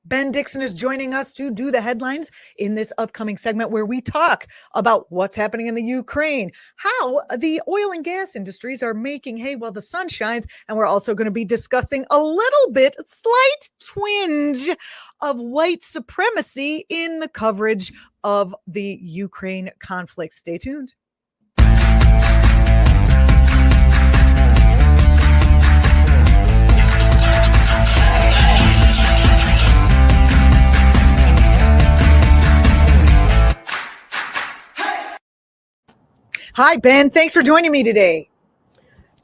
Ben Dixon is joining us to do the headlines in this upcoming segment where we talk about what's happening in the Ukraine, how the oil and gas industries are making hay while the sun shines. And we're also going to be discussing a little bit, slight twinge of white supremacy in the coverage of the Ukraine conflict. Stay tuned. Hi, Ben. Thanks for joining me today.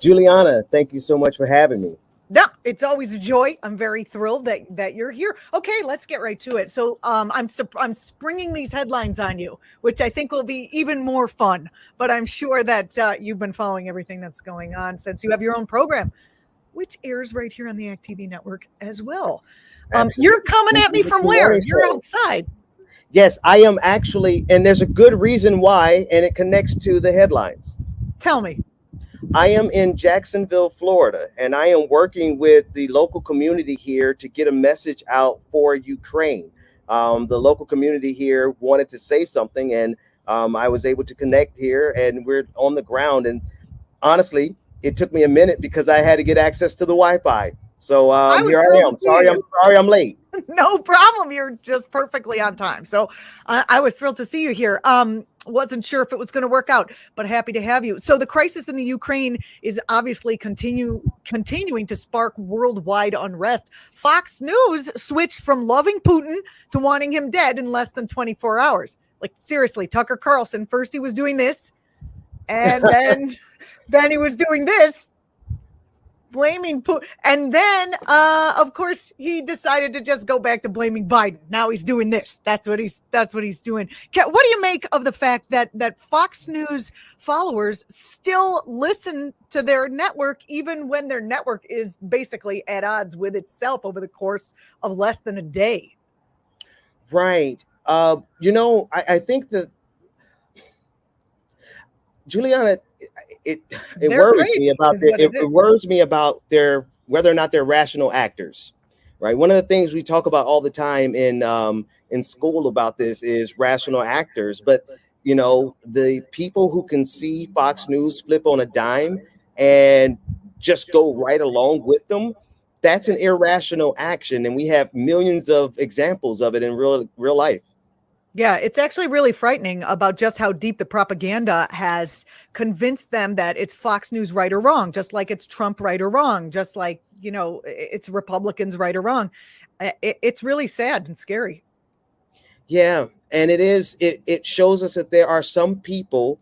Julianna, thank you so much for having me. No, it's always a joy. I'm very thrilled that you're here. Okay, let's get right to it. So I'm springing these headlines on you, which I think will be even more fun. But I'm sure that you've been following everything that's going on since you have your own program, which airs right here on the act.tv network as well. You're coming at me from where? You're outside. Yes, I am actually, and there's a good reason why, and it connects to the headlines. Tell me. I am in Jacksonville, Florida, and I am working with the local community here to get a message out for Ukraine. The local community here wanted to say something, and I was able to connect here, and we're on the ground. And honestly, it took me a minute because I had to get access to the Wi-Fi. So here I am. Sorry, I'm late. No problem. You're just perfectly on time. So I was thrilled to see you here. Wasn't sure if it was going to work out, but happy to have you. So the crisis in the Ukraine is obviously continuing to spark worldwide unrest. Fox News switched from loving Putin to wanting him dead in less than 24 hours. Like, seriously, Tucker Carlson, first he was doing this, and then he was doing this, blaming Putin. And then, of course, he decided to just go back to blaming Biden. Now he's doing this. That's what he's doing. What do you make of the fact that Fox News followers still listen to their network, even when their network is basically at odds with itself over the course of less than a day? Right. I think that, Julianna, it worries me about it worries me about whether or not they're rational actors, right? One of the things we talk about all the time in school about this is rational actors, but the people who can see Fox News flip on a dime and just go right along with them, that's an irrational action, and we have millions of examples of it in real life. Yeah, it's actually really frightening about just how deep the propaganda has convinced them that it's Fox News right or wrong, just like it's Trump right or wrong, just like, it's Republicans right or wrong. It's really sad and scary. Yeah, and it shows us that there are some people,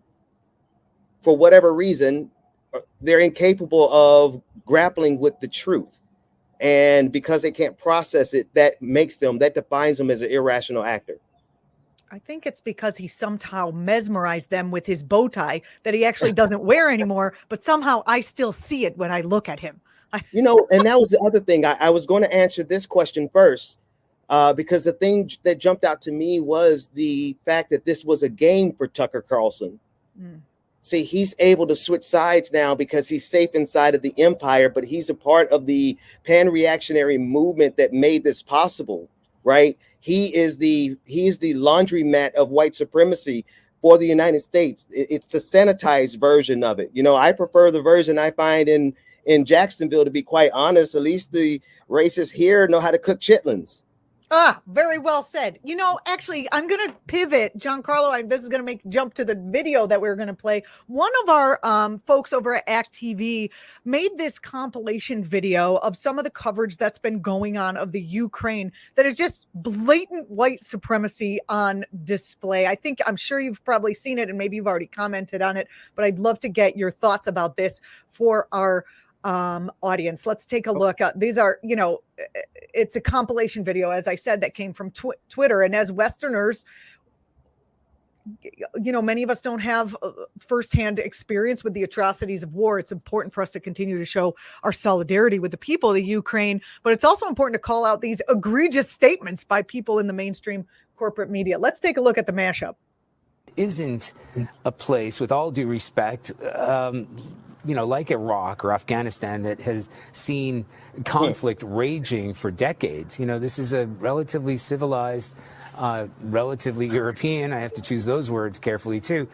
for whatever reason, they're incapable of grappling with the truth. And because they can't process it, that defines them as an irrational actor. I think it's because he somehow mesmerized them with his bow tie that he actually doesn't wear anymore, but somehow I still see it when I look at him. And that was the other thing. I was going to answer this question first, because the thing that jumped out to me was the fact that this was a game for Tucker Carlson. See, he's able to switch sides now because he's safe inside of the empire, but he's a part of the pan-reactionary movement that made this possible. Right. He is the laundromat of white supremacy for the United States. It's the sanitized version of it. I prefer the version I find in Jacksonville, to be quite honest. At least the racists here know how to cook chitlins. Very well said. Actually, I'm going to pivot, Giancarlo. This is going to jump to the video that we're going to play. One of our folks over at act.tv made this compilation video of some of the coverage that's been going on of the Ukraine that is just blatant white supremacy on display. I'm sure you've probably seen it and maybe you've already commented on it, but I'd love to get your thoughts about this for our audience. Let's take a look. These are, it's a compilation video, as I said, that came from Twitter. And as Westerners, many of us don't have firsthand experience with the atrocities of war. It's important for us to continue to show our solidarity with the people of the Ukraine, but it's also important to call out these egregious statements by people in the mainstream corporate media. Let's take a look at the mashup. Isn't a place, with all due respect, like Iraq or Afghanistan, that has seen conflict raging for decades. This is a relatively civilized, relatively European, I have to choose those words carefully too,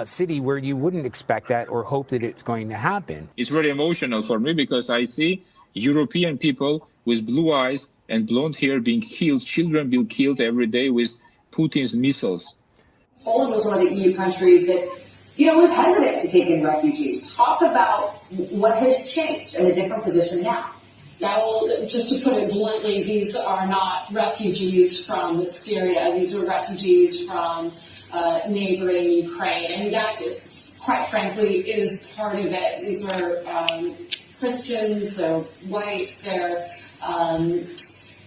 city where you wouldn't expect that or hope that it's going to happen. It's very emotional for me because I see European people with blue eyes and blonde hair being killed, children being killed every day with Putin's missiles. Poland was one of the EU countries that, was hesitant to take in refugees. Talk about what has changed and the different position now. Now, just to put it bluntly, these are not refugees from Syria. These are refugees from neighboring Ukraine. And that, quite frankly, is part of it. These are Christians, they're white, they're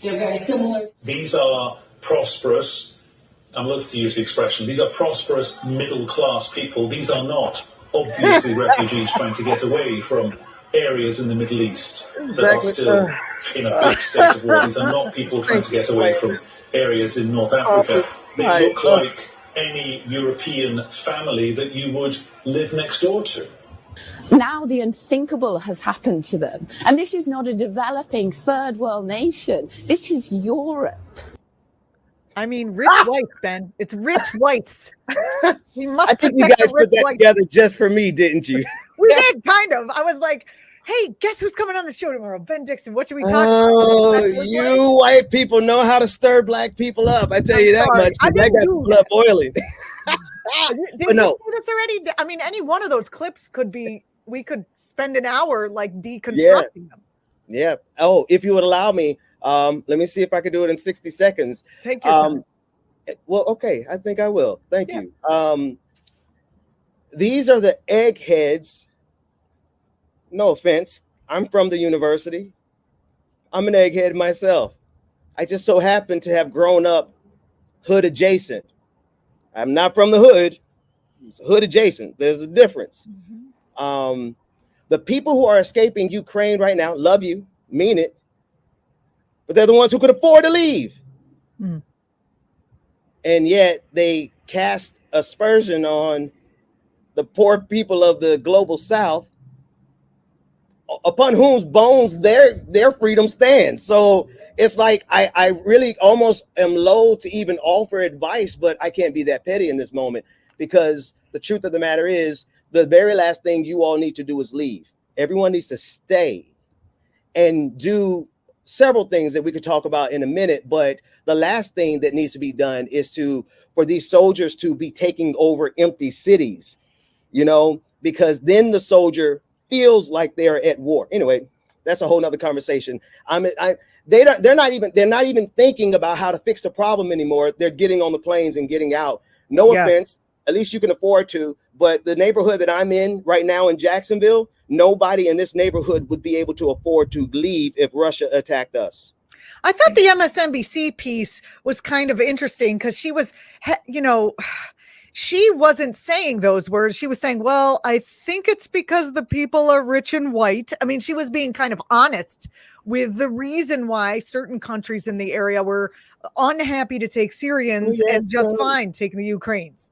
very similar. These are prosperous, I'm loath to use the expression, these are prosperous middle-class people. These are not obviously refugees trying to get away from areas in the Middle East that are still in a big state of war. These are not people trying to get away from areas in North Africa. They look like any European family that you would live next door to. Now the unthinkable has happened to them. And this is not a developing third world nation. This is Europe. I mean, rich whites, Ben. It's rich whites. We must. I think you guys put that together just for me, didn't you? We did, kind of. I was like, hey, guess who's coming on the show tomorrow? Ben Dixon. What should we talk about? Oh, you white people know how to stir black people up. I tell you that much. I got the blood boiling. Did you see this already? I mean, any one of those clips could be, we could spend an hour like deconstructing them. Yeah. Oh, if you would allow me, let me see if I could do it in 60 seconds. Take your time. Well, okay. I think I will. Thank you. These are the eggheads. No offense. I'm from the university. I'm an egghead myself. I just so happen to have grown up hood adjacent. I'm not from the hood. It's hood adjacent. There's a difference. The people who are escaping Ukraine right now love you, mean it, but they're the ones who could afford to leave. And yet they cast aspersion on the poor people of the global South, upon whose bones their freedom stands. So it's like I really almost am loath to even offer advice, but I can't be that petty in this moment, because the truth of the matter is the very last thing you all need to do is leave. Everyone needs to stay and do several things that we could talk about in a minute. But the last thing that needs to be done is for these soldiers to be taking over empty cities, because then the soldier feels like they're at war. Anyway, that's a whole nother conversation. They're not even thinking about how to fix the problem anymore. They're getting on the planes and getting out. No offense, at least you can afford to. But the neighborhood that I'm in right now in Jacksonville, nobody in this neighborhood would be able to afford to leave if Russia attacked us. I thought the MSNBC piece was kind of interesting because she was, she wasn't saying those words. She was saying, well, I think it's because the people are rich and white. I mean, she was being kind of honest with the reason why certain countries in the area were unhappy to take Syrians and just fine taking the Ukrainians.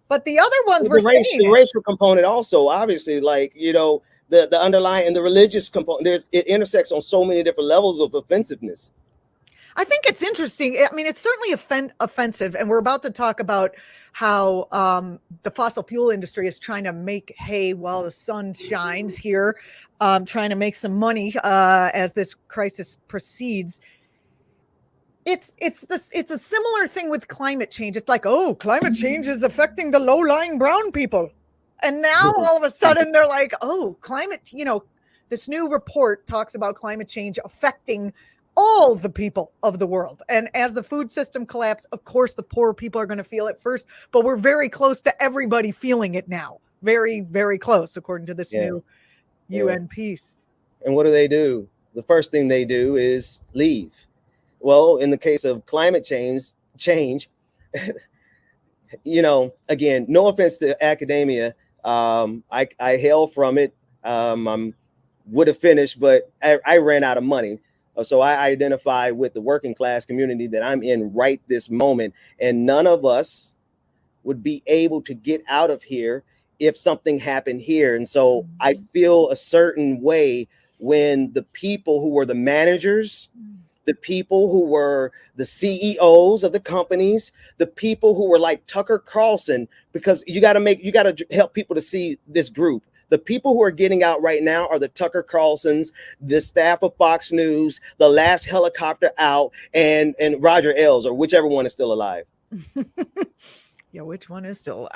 But the other ones were saying the racial component also, obviously, like, the underlying and the religious component, it intersects on so many different levels of offensiveness. I think it's interesting. I mean, it's certainly offensive. And we're about to talk about how the fossil fuel industry is trying to make hay while the sun shines here, trying to make some money as this crisis proceeds. It's a similar thing with climate change. It's like, oh, climate change is affecting the low-lying brown people. And now all of a sudden they're like, oh, climate, this new report talks about climate change affecting all the people of the world. And as the food system collapses, of course, the poor people are going to feel it first, but we're very close to everybody feeling it now. Very, very close, according to this new UN piece. And what do? The first thing they do is leave. Well, in the case of climate change, again, no offense to academia. I hail from it. Would have finished, but I ran out of money. So I identify with the working class community that I'm in right this moment. And none of us would be able to get out of here if something happened here. And so I feel a certain way when the people who were the managers, the people who were the CEOs of the companies, the people who were like Tucker Carlson, because you got to help people to see this group. The people who are getting out right now are the Tucker Carlsons, the staff of Fox News, the last helicopter out, and Roger Ailes, or whichever one is still alive. Yeah, which one is still?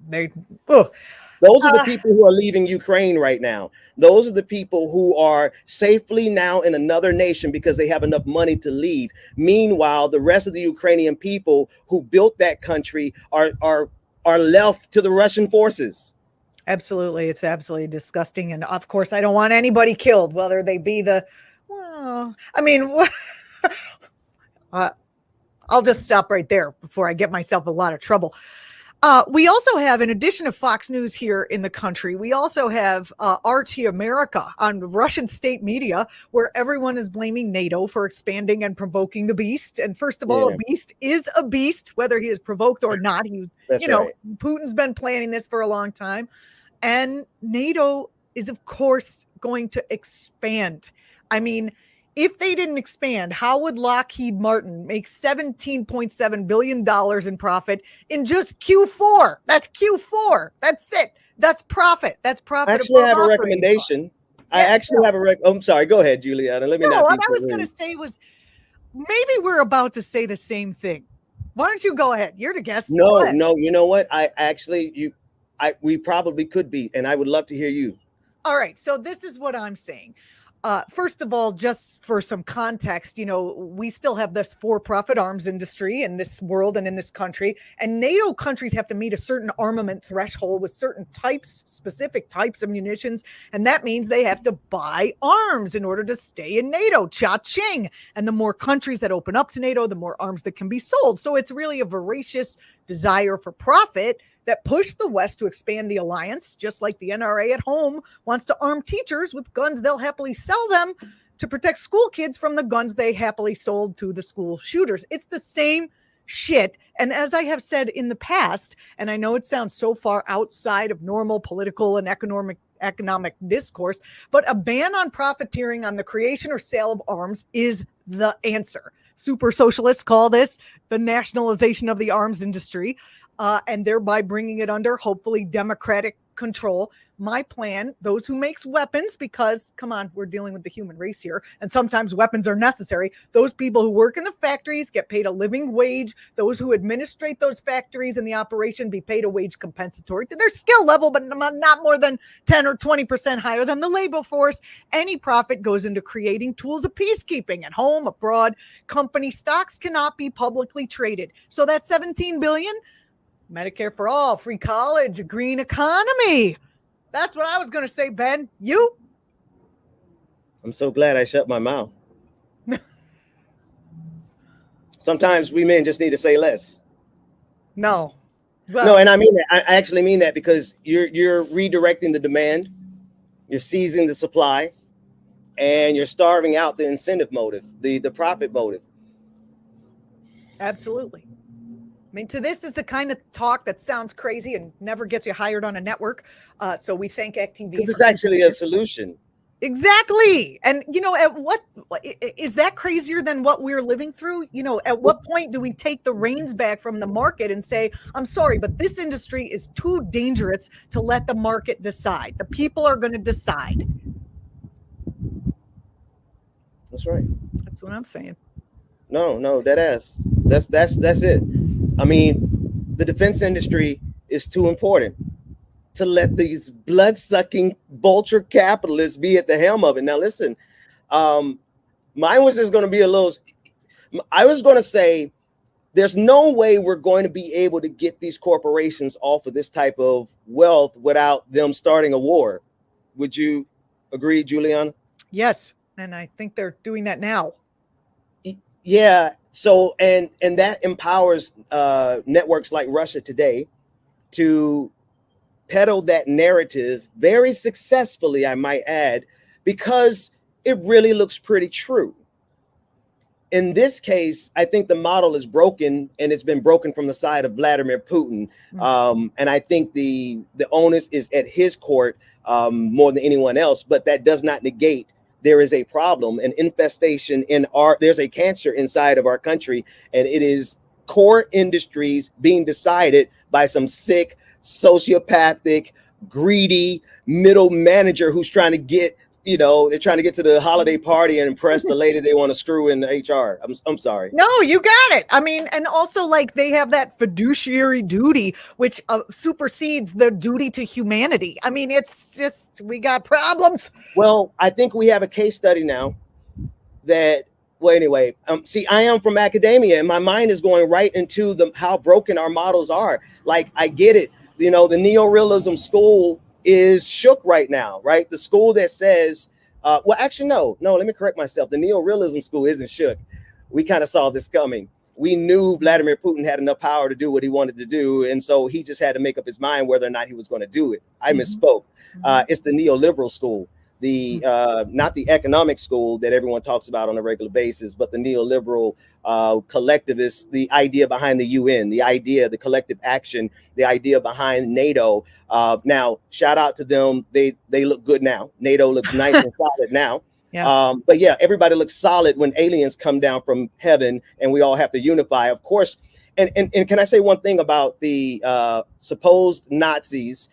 Those are the people who are leaving Ukraine right now. Those are the people who are safely now in another nation because they have enough money to leave. Meanwhile, the rest of the Ukrainian people who built that country are left to the Russian forces. Absolutely. It's absolutely disgusting. And of course, I don't want anybody killed, whether they be I'll just stop right there before I get myself a lot of trouble. We also have, in addition to Fox News here in the country, we also have RT America on Russian state media, where everyone is blaming NATO for expanding and provoking the beast. And first of all, a beast is a beast, whether he is provoked or not. Putin's been planning this for a long time. And NATO is, of course, going to expand. I mean, if they didn't expand, how would Lockheed Martin make $17.7 billion in profit in just Q4? That's Q4. That's it. That's profit. That's profit. I actually have a recommendation. I'm sorry. Go ahead, Julianna. Let me not be what I was going to say was maybe we're about to say the same thing. Why don't you go ahead? You're the guest. No. You know what? We probably could be, and I would love to hear you. All right. So this is what I'm saying. First of all, just for some context, we still have this for-profit arms industry in this world and in this country, and NATO countries have to meet a certain armament threshold with certain specific types of munitions, and that means they have to buy arms in order to stay in NATO. Cha-ching! And the more countries that open up to NATO, the more arms that can be sold. So it's really a voracious desire for profit that pushed the West to expand the alliance, just like the NRA at home wants to arm teachers with guns they'll happily sell them to protect school kids from the guns they happily sold to the school shooters. It's the same shit. And as I have said in the past, and I know it sounds so far outside of normal political and economic discourse, but a ban on profiteering on the creation or sale of arms is the answer. Super socialists call this the nationalization of the arms industry. And thereby bringing it under, hopefully, democratic control. My plan, those who makes weapons, because, come on, we're dealing with the human race here, and sometimes weapons are necessary. Those people who work in the factories get paid a living wage. Those who administrate those factories and the operation be paid a wage compensatory to their skill level, but not more than 10 or 20% higher than the labor force. Any profit goes into creating tools of peacekeeping at home, abroad. Company stocks cannot be publicly traded. So that $17 billion, Medicare for all, free college, a green economy. That's what I was going to say, Ben. You? I'm so glad I shut my mouth. Sometimes we men just need to say less. No. Well, no, and I mean that. I actually mean that, because you're redirecting the demand, you're seizing the supply, and you're starving out the incentive motive, the profit motive. Absolutely. I mean, this is the kind of talk that sounds crazy and never gets you hired on a network. So we thank act.tv. This is actually a solution. Exactly. And, at what is that crazier than what we're living through? At what point do we take the reins back from the market and say, I'm sorry, but this industry is too dangerous to let the market decide. The people are going to decide. That's right. That's what I'm saying. No, that's it. I mean, the defense industry is too important to let these blood-sucking vulture capitalists be at the helm of it. Now, listen, mine was just going to be I was going to say, there's no way we're going to be able to get these corporations off of this type of wealth without them starting a war. Would you agree, Julianna? Yes, and I think they're doing that now. Yeah. So, and that empowers networks like Russia Today to peddle that narrative very successfully, I might add, because it really looks pretty true. in this case, I think the model is broken, and it's been broken from the side of Vladimir Putin. And I think the onus is at his court more than anyone else. But that does not negate there is a problem, an infestation there's a cancer inside of our country, and it is core industries being decided by some sick, sociopathic, greedy middle manager who's trying to get, they're trying to get to the holiday party and impress the lady they want to screw in the HR. I'm sorry. No, you got it. I mean, and also like they have that fiduciary duty, which supersedes the duty to humanity. I mean, it's just, we got problems. Well, I think we have a case study now that, well, anyway, see, I am from academia, and my mind is going right into how broken our models are. Like, I get it. The neorealism school is shook right now, right? The school that says, well, actually, no, let me correct myself. The neorealism school isn't shook. We kind of saw this coming. We knew Vladimir Putin had enough power to do what he wanted to do. And so he just had to make up his mind whether or not he was going to do it. I misspoke. It's the neoliberal school. Not the economic school that everyone talks about on a regular basis, but the neoliberal collectivist, the idea behind the UN, the collective action, the idea behind NATO. Now, shout out to them. They look good now. NATO looks nice and solid now. Yeah. But yeah, everybody looks solid when aliens come down from heaven and we all have to unify, of course. And can I say one thing about the supposed Nazis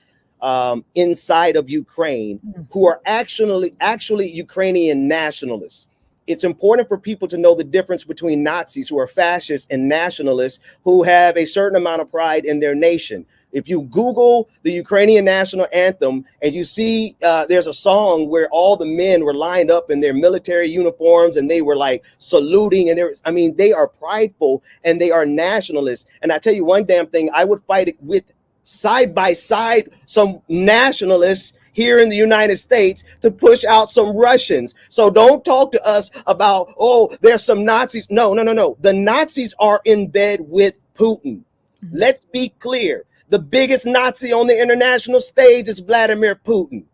inside of Ukraine who are actually Ukrainian nationalists? It's important for people to know the difference between Nazis who are fascists and nationalists who have a certain amount of pride in their nation. If you Google the Ukrainian national anthem and you see there's a song where all the men were lined up in their military uniforms and they were like saluting, and they are prideful and they are nationalists. And I tell you one damn thing, I would fight it with side by side some nationalists here in the United States to push out some Russians. So don't talk to us about, oh, there's some Nazis. No. The Nazis are in bed with Putin. Let's be clear. The biggest Nazi on the international stage is Vladimir Putin.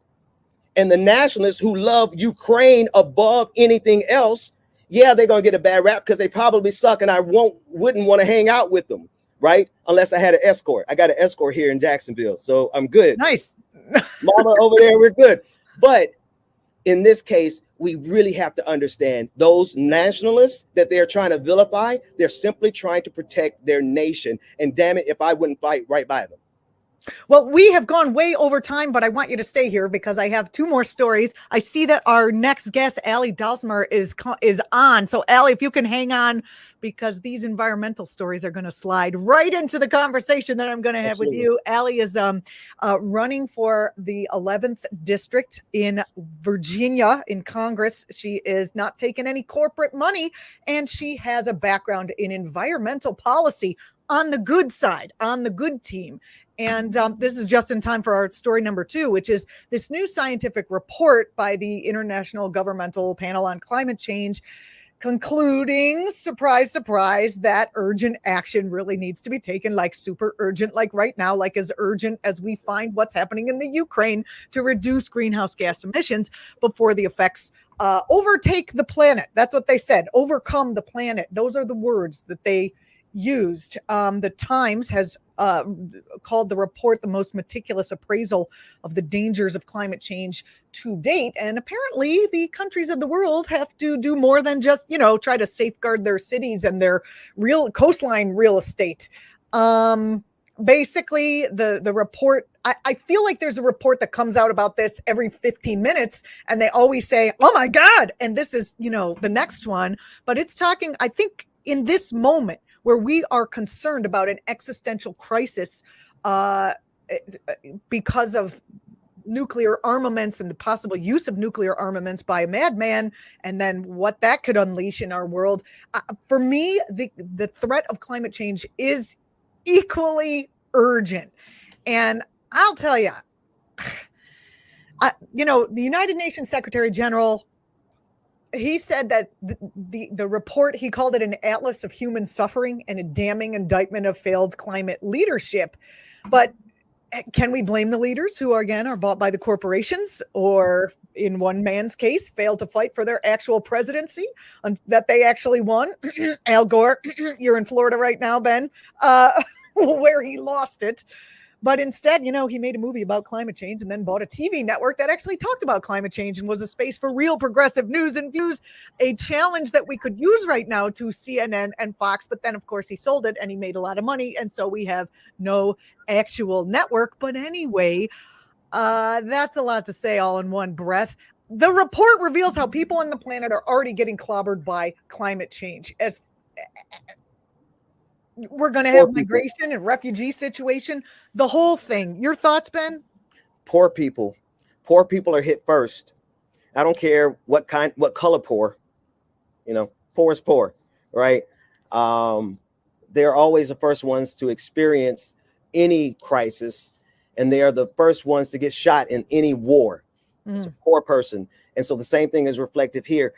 And the nationalists who love Ukraine above anything else, yeah, they're going to get a bad rap because they probably suck, and I wouldn't want to hang out with them, right? Unless I had an escort. I got an escort here in Jacksonville, so I'm good. Nice. Mama over there, we're good. But in this case, we really have to understand those nationalists that they're trying to vilify, they're simply trying to protect their nation. And damn it, if I wouldn't fight right by them. Well, we have gone way over time, but I want you to stay here because I have two more stories. I see that our next guest, Allie Dulsmer, is on. So, Allie, if you can hang on, because these environmental stories are going to slide right into the conversation that I'm going to have with you. Allie is running for the 11th district in Virginia in Congress. She is not taking any corporate money, and she has a background in environmental policy on the good side, on the good team. And this is just in time for our story number 2, which is this new scientific report by the International Governmental Panel on Climate Change concluding, surprise, surprise, that urgent action really needs to be taken, like super urgent, like right now, like as urgent as we find what's happening in the Ukraine to reduce greenhouse gas emissions before the effects overtake the planet. That's what they said, overcome the planet. Those are the words that they used. The Times has called the report the most meticulous appraisal of the dangers of climate change to date. And apparently the countries of the world have to do more than just, try to safeguard their cities and their real coastline real estate. Basically, the report, I feel like there's a report that comes out about this every 15 minutes, and they always say, oh my God, and this is, the next one. But it's talking, I think, in this moment, where we are concerned about an existential crisis because of nuclear armaments and the possible use of nuclear armaments by a madman, and then what that could unleash in our world. For me, the threat of climate change is equally urgent. And I'll tell you, the United Nations Secretary General, he said that the report, he called it an atlas of human suffering and a damning indictment of failed climate leadership. But can we blame the leaders who are bought by the corporations, or in one man's case, failed to fight for their actual presidency that they actually won. Al Gore, you're in Florida right now, Ben, where he lost it. But instead, you know, he made a movie about climate change and then bought a TV network that actually talked about climate change and was a space for real progressive news and views, a challenge that we could use right now to CNN and Fox. But then, of course, he sold it and he made a lot of money. And so we have no actual network. But anyway, that's a lot to say all in one breath. The report reveals how people on the planet are already getting clobbered by climate change. As we're going to have migration and refugee situation, the whole thing. Your thoughts, Ben? Poor people are hit first. I don't care what color poor, you know, poor is poor, right? They're always the first ones to experience any crisis, and they are the first ones to get shot in any war. It's a poor person. And so the same thing is reflective here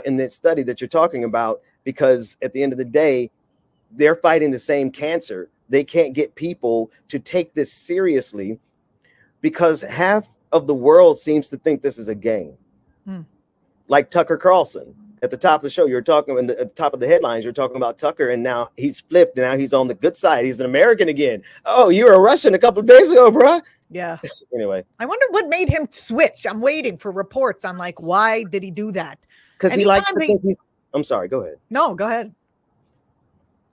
in this study that you're talking about, because at the end of the day, they're fighting the same cancer. They can't get people to take this seriously because half of the world seems to think this is a game. Like Tucker Carlson at the top of the show, you're talking at the top of the headlines, you're talking about Tucker, and now he's flipped. Now he's on the good side. He's an American again. Oh, you were a Russian a couple of days ago, bro. Yeah. Anyway, I wonder what made him switch. I'm waiting for reports on like, why did he do that? Because he likes to think he's, I'm sorry, go ahead. No, go ahead.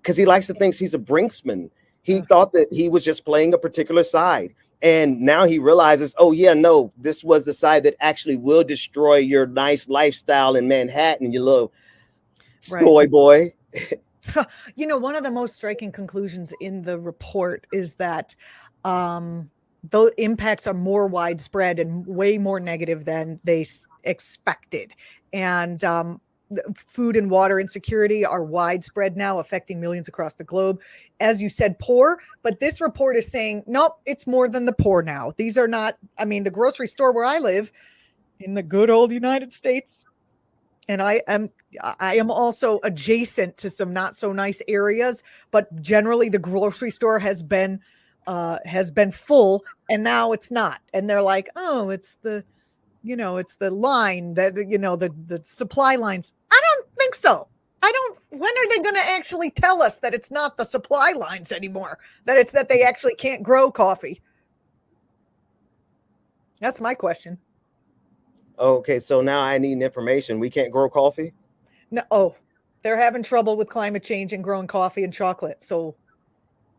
Because he likes to think he's a Brinksman. He thought that he was just playing a particular side. And now he realizes, oh, yeah, no, this was the side that actually will destroy your nice lifestyle in Manhattan, you little soy boy. You know, one of the most striking conclusions in the report is that the impacts are more widespread and way more negative than they expected. And food and water insecurity are widespread now, affecting millions across the globe. As you said, poor, but this report is saying, nope, it's more than the poor now. These are not, I mean, the grocery store where I live in the good old United States, and I am also adjacent to some not so nice areas, but generally the grocery store has been full, and now it's not. And they're like, oh, it's the, you know, it's the line that, you know, the supply lines. I don't think so. When are they going to actually tell us that it's not the supply lines anymore? That it's that they actually can't grow coffee? That's my question. Okay, so now I need information. We can't grow coffee? No. Oh, they're having trouble with climate change and growing coffee and chocolate. So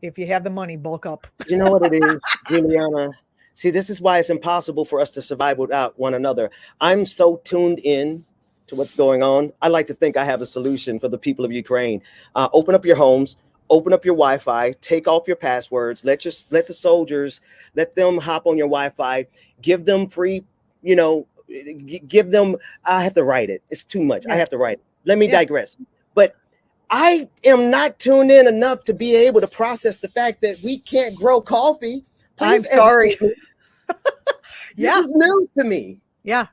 if you have the money, bulk up. You know what it is, Julianna? See, this is why it's impossible for us to survive without one another. I'm so tuned in to what's going on. I like to think I have a solution for the people of Ukraine. Open up your homes, open up your Wi-Fi, take off your passwords, let the soldiers, let them hop on your Wi-Fi, give them free, you know, give them, I have to write it. It's too much. I have to write it. Let me digress. But I am not tuned in enough to be able to process the fact that we can't grow coffee. Please, I'm sorry. This is news to me. Yeah.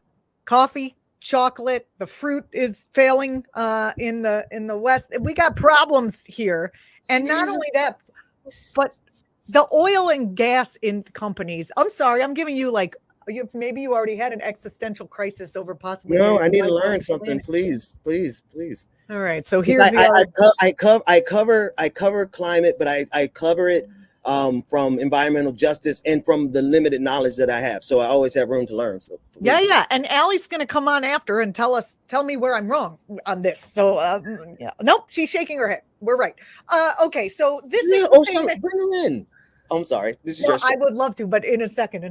Coffee, chocolate, the fruit is failing in the West. We got problems here. And not only that, but the oil and gas in companies. I'm sorry, I'm giving you like, maybe you already had an existential crisis over possibly. No, I need to learn something. Please. All right. So here's I cover climate, but I cover it from environmental justice and from the limited knowledge that I have. So I always have room to learn. So yeah. And Allie's going to come on after and tell me where I'm wrong on this. So nope, she's shaking her head. We're right. Okay. So this is bring her in. I'm sorry. This is I would love to, but in a second.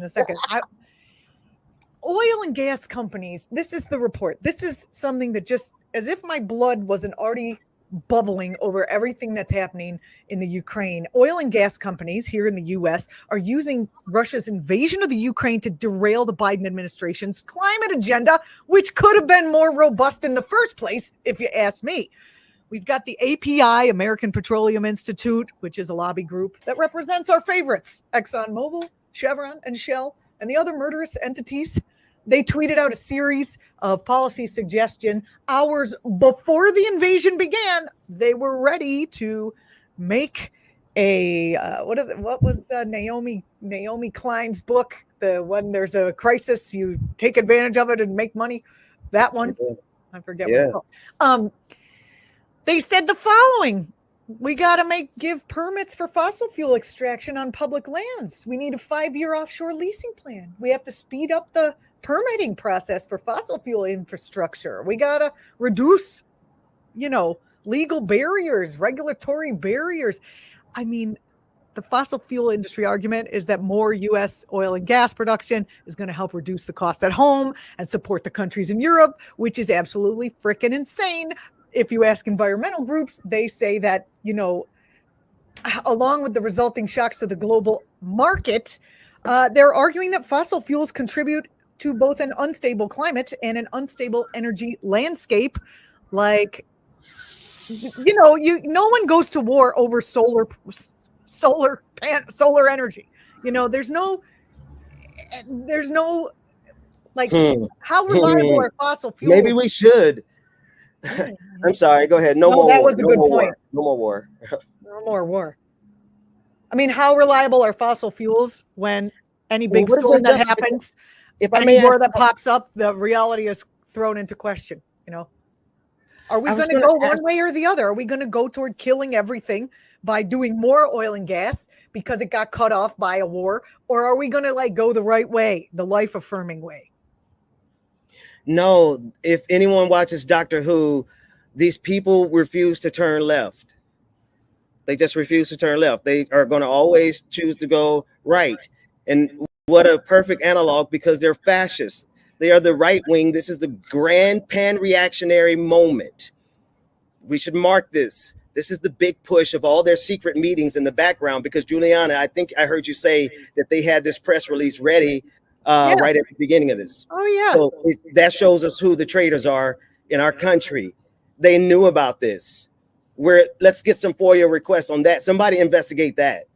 Oil and gas companies. This is the report. This is something that just as if my blood wasn't already bubbling over everything that's happening in the Ukraine. Oil and gas companies here in the US are using Russia's invasion of the Ukraine to derail the Biden administration's climate agenda, which could have been more robust in the first place, if you ask me. We've got the API, American Petroleum Institute, which is a lobby group that represents our favorites, ExxonMobil, Chevron, and Shell, and the other murderous entities. They tweeted out a series of policy suggestions hours before the invasion began. They were ready to make what was Naomi Klein's book? The when there's a crisis, you take advantage of it and make money. That one, I forget what it's called. They said the following: we got to give permits for fossil fuel extraction on public lands. We need a 5-year offshore leasing plan. We have to speed up the permitting process for fossil fuel infrastructure. We got to reduce, legal barriers, regulatory barriers. I mean, the fossil fuel industry argument is that more U.S. oil and gas production is going to help reduce the cost at home and support the countries in Europe, which is absolutely freaking insane. If you ask environmental groups, they say that, along with the resulting shocks to the global market, they're arguing that fossil fuels contribute to both an unstable climate and an unstable energy landscape. Like, no one goes to war over solar energy. There's no like how reliable are fossil fuels? Maybe we should. I'm sorry. Go ahead. No more that war. was a good point. No more war. No more war. I mean, how reliable are fossil fuels when any big storm that happens, any war that pops up, the reality is thrown into question, Are we going to go one way or the other? Are we going to go toward killing everything by doing more oil and gas because it got cut off by a war? Or are we going to go the right way, the life affirming way? No, if anyone watches Doctor Who, these people refuse to turn left. They just refuse to turn left. They are going to always choose to go right. And what a perfect analog, because they're fascists. They are the right wing. This is the grand pan-reactionary moment. We should mark this. This is the big push of all their secret meetings in the background, because Julianna, I think I heard you say that they had this press release ready right at the beginning of this. Oh, yeah. So that shows us who the traitors are in our country. They knew about this. Let's get some FOIA requests on that. Somebody investigate that.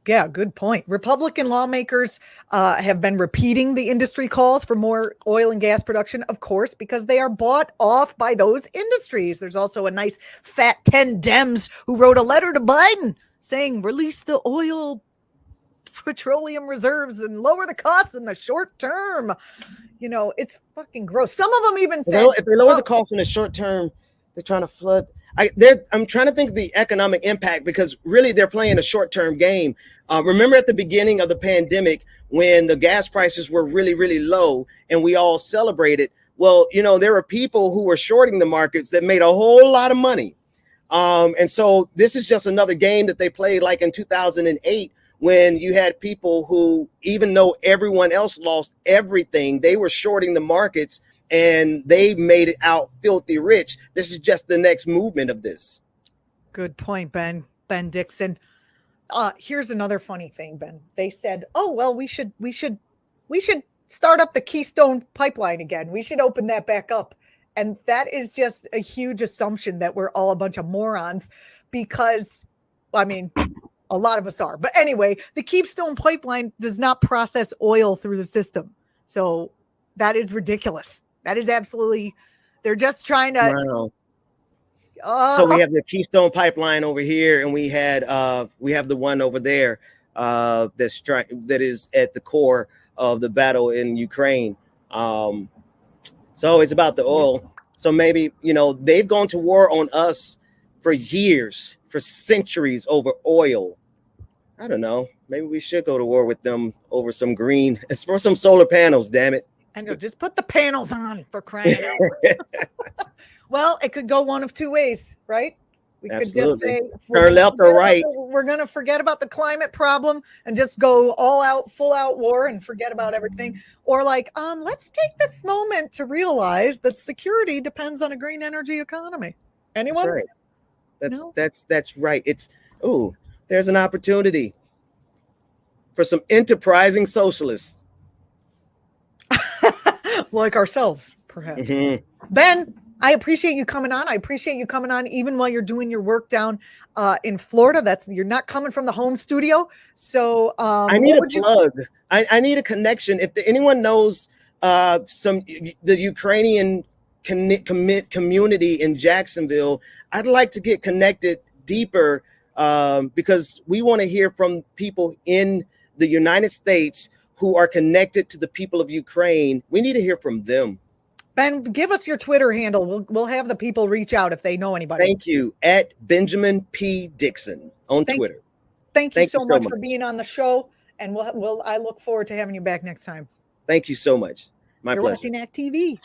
Yeah, good point. Republican lawmakers have been repeating the industry calls for more oil and gas production, of course, because they are bought off by those industries. There's also a nice fat 10 Dems who wrote a letter to Biden saying, release the oil petroleum reserves and lower the costs in the short term. It's fucking gross. Some of them even said, if they lower the costs in the short term, they're trying to flood. I'm trying to think of the economic impact, because really they're playing a short-term game. Remember at the beginning of the pandemic when the gas prices were really, really low and we all celebrated? Well, there were people who were shorting the markets that made a whole lot of money. And so this is just another game that they played like in 2008, when you had people who, even though everyone else lost everything, they were shorting the markets and they made it out filthy rich. This is just the next movement of this. Good point, Ben Dixon. Here's another funny thing, Ben. They said, oh, well, we should start up the Keystone pipeline again. We should open that back up. And that is just a huge assumption that we're all a bunch of morons, because, I mean, a lot of us are. But anyway, the Keystone pipeline does not process oil through the system. So that is ridiculous. That is absolutely, they're just trying to. Wow. So we have the Keystone pipeline over here, and we have the one over there that is at the core of the battle in Ukraine. So it's about the oil. So maybe, they've gone to war on us for years, for centuries, over oil. I don't know. Maybe we should go to war with them over some green. It's for some solar panels, damn it. I know, just put the panels on, for crying out loud. Well, it could go one of two ways, right? We Absolutely. could just say, turn left or right. We're going to forget about the climate problem and just go all out, full out war and forget about everything. Or let's take this moment to realize that security depends on a green energy economy. Anyone? That's right. That's right. There's an opportunity for some enterprising socialists. Like ourselves, perhaps. Mm-hmm. Ben, I appreciate you coming on. I appreciate you coming on even while you're doing your work down in Florida. You're not coming from the home studio. So I need a plug. I need a connection. If anyone knows the Ukrainian community in Jacksonville, I'd like to get connected deeper because we want to hear from people in the United States who are connected to the people of Ukraine. We need to hear from them. Ben, give us your Twitter handle. We'll have the people reach out if they know anybody. Thank you. At Benjamin P. Dixon on Twitter. Thank you so much for being on the show. And I look forward to having you back next time. Thank you so much. My pleasure. You're watching Act TV.